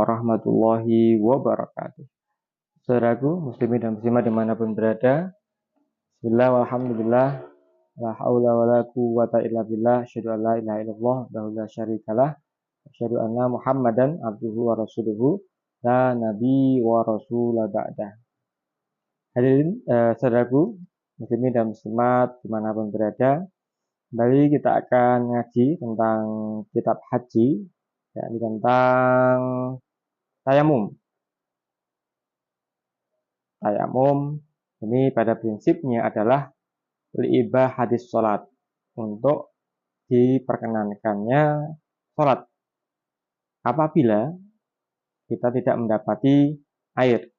warahmatullahi wabarakatuh. Saudaraku, muslimin dan muslimat dimanapun berada, bismillah walhamdulillah, la haula wa la quwwata illa billah, asyhadu an la ilaha illallah, wahdahu la syarikalah, asyhadu anna Muhammadan abduhu wa rasuluhu, la nabi wa rasula ba'dah. Hadirin saudaraku, muslimin dan muslimat dimanapun berada, kembali kita akan ngaji tentang kitab haji, yakni tentang tayamum. Tayamum ini pada prinsipnya adalah li'ibah hadis sholat, untuk diperkenankannya sholat apabila kita tidak mendapati air.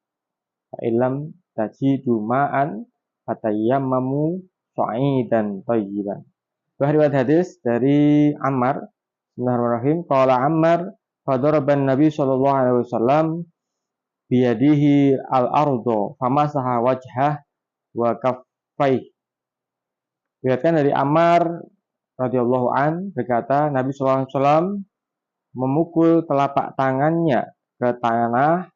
Fa'ilam tajidu ma'an fatayammamu sha'idan thayyiban. Riwayat hadis dari Ammar. Bismillahirrahmanirrahim. Qala Ammar, fadaraban Nabi sallallahu alaihi wasallam biyadihi al-ardo famasaha wajhah wa kaffaihi. Diriwayatkan dari Ammar radhiyallahu an berkata, Nabi sallallahu alaihi wasallam memukul telapak tangannya ke tanah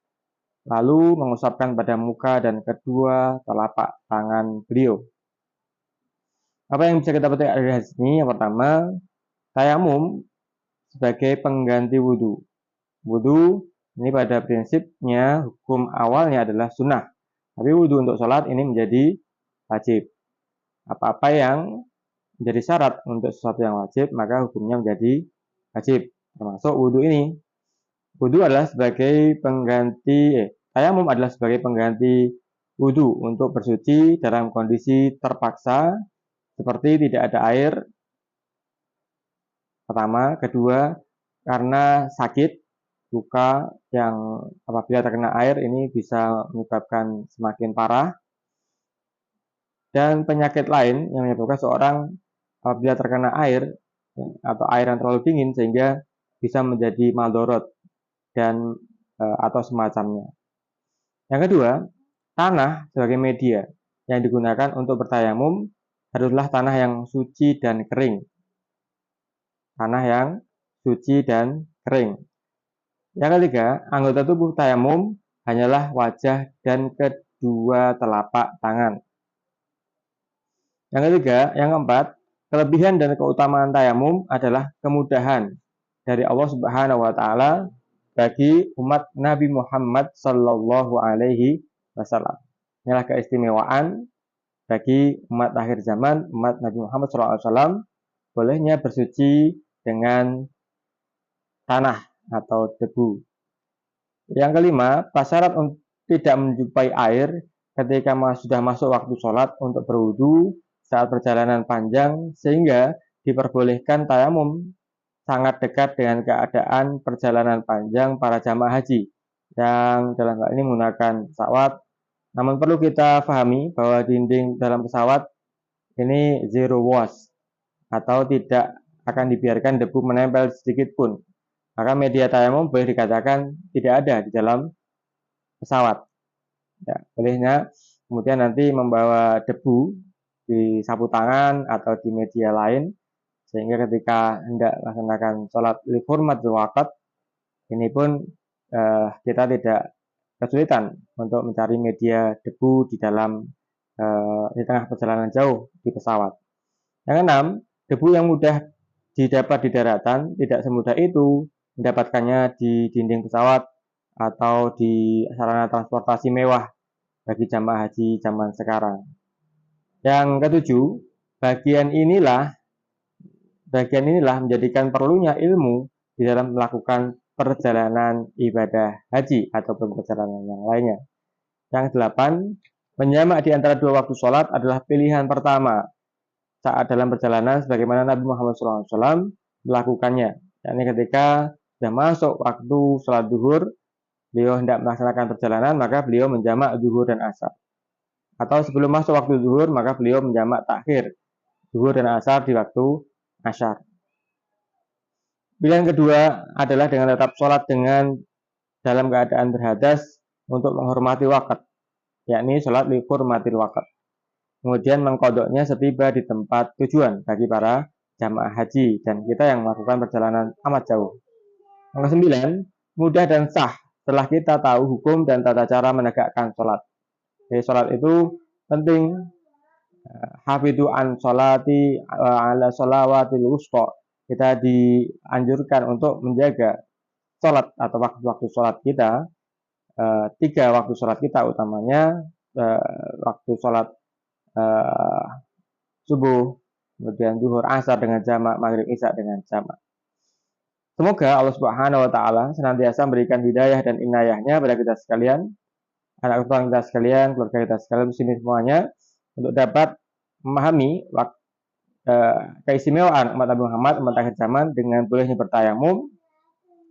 lalu mengusapkan pada muka dan kedua telapak tangan beliau. Apa yang bisa kita petik dari hadis ini? Yang pertama, tayamum sebagai pengganti wudhu. Wudhu ini pada prinsipnya hukum awalnya adalah sunnah, tapi wudhu untuk sholat ini menjadi wajib. Apa-apa yang menjadi syarat untuk sesuatu yang wajib, maka hukumnya menjadi wajib, termasuk wudhu ini. Wudhu adalah sebagai pengganti, tayamum adalah sebagai pengganti wudhu untuk bersuci dalam kondisi terpaksa, seperti tidak ada air. Pertama, kedua, karena sakit, luka yang apabila terkena air ini bisa menyebabkan semakin parah, dan penyakit lain yang menyebabkan seorang apabila terkena air atau air yang terlalu dingin sehingga bisa menjadi maldorot dan atau semacamnya. Yang kedua, tanah sebagai media yang digunakan untuk bertayamum haruslah tanah yang suci dan kering. Tanah yang suci dan kering. Yang ketiga, anggota tubuh tayamum hanyalah wajah dan kedua telapak tangan. Yang ketiga, yang keempat, kelebihan dan keutamaan tayamum adalah kemudahan dari Allah Subhanahu wa taala bagi umat Nabi Muhammad sallallahu alaihi wasallam. Inilah keistimewaan bagi umat akhir zaman, umat Nabi Muhammad sallallahu alaihi wasallam, bolehnya bersuci dengan tanah atau debu. Yang kelima, prasyarat untuk tidak menjumpai air ketika sudah masuk waktu sholat untuk berwudu saat perjalanan panjang, sehingga diperbolehkan tayamum sangat dekat dengan keadaan perjalanan panjang para jamaah haji yang dalam hal ini menggunakan pesawat. Namun perlu kita pahami bahwa dinding dalam pesawat ini zero wash atau tidak akan dibiarkan debu menempel sedikit pun. Maka media tayamum boleh dikatakan tidak ada di dalam pesawat. Ya, bolehnya kemudian nanti membawa debu di sapu tangan atau di media lain, sehingga ketika hendak melaksanakan sholat li hurmatil waqt, ini pun kita tidak kesulitan untuk mencari media debu di dalam di tengah perjalanan jauh di pesawat. Yang keenam, debu yang mudah didapat di daratan tidak semudah itu mendapatkannya di dinding pesawat atau di sarana transportasi mewah bagi jamaah haji zaman sekarang. Yang ketujuh, bagian inilah menjadikan perlunya ilmu di dalam melakukan perjalanan ibadah haji ataupun perjalanan yang lainnya. Yang delapan, menjamak di antara dua waktu sholat adalah pilihan pertama saat dalam perjalanan sebagaimana Nabi Muhammad SAW melakukannya. Yakni ketika sudah masuk waktu sholat duhur, beliau hendak melaksanakan perjalanan, maka beliau menjamak duhur dan asar. Atau sebelum masuk waktu duhur, maka beliau menjamak takhir duhur dan asar di waktu asyar. Pilihan kedua adalah dengan tetap sholat dengan dalam keadaan berhadas untuk menghormati waktu, yakni sholat li hurmatil waqt. Kemudian mengkodoknya setiba di tempat tujuan bagi para jamaah haji dan kita yang melakukan perjalanan amat jauh. Yang kesembilan, mudah dan sah setelah kita tahu hukum dan tata cara menegakkan sholat. Jadi sholat itu penting. Hafidhu an sholati ala sholawatil wusta. Kita dianjurkan untuk menjaga sholat atau waktu-waktu sholat kita. Tiga waktu sholat kita utamanya waktu sholat subuh, kemudian zuhur, asar dengan jamak, maghrib, isya dengan jamak. Semoga Allah Subhanahu wa taala senantiasa memberikan hidayah dan inayahnya pada kita sekalian, anak keturunan kita sekalian, keluarga kita sekalian, muslimin semuanya, untuk dapat memahami keistimewaan umat Nabi Muhammad, umat akhir zaman, dengan bolehnya bertayamum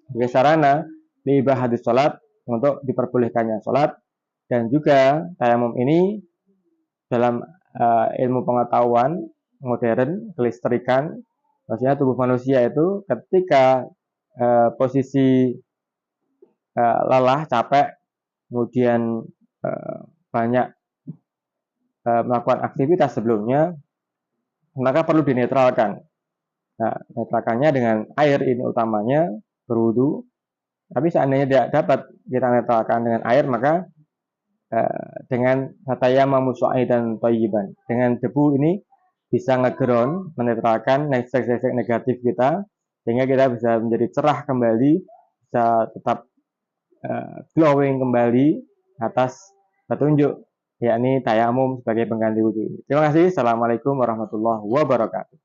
sebagai sarana diibadati sholat, untuk diperbolehkannya sholat. Dan juga tayamum ini dalam ilmu pengetahuan modern, kelistrikan, maksudnya tubuh manusia itu ketika posisi lelah, capek, kemudian banyak melakukan aktivitas sebelumnya, maka perlu dinetralkan. Nah, netralkannya dengan air, ini utamanya berwudu. Tapi seandainya tidak dapat kita netralkan dengan air, maka dengan hatayamamu dan thayyiban, dengan debu ini bisa ngeground, menetralkan efek-efek negatif kita, sehingga kita bisa menjadi cerah kembali, bisa tetap glowing kembali atas petunjuk, yakni tayamum sebagai pengganti wudhu. Terima kasih. Assalamualaikum warahmatullahi wabarakatuh.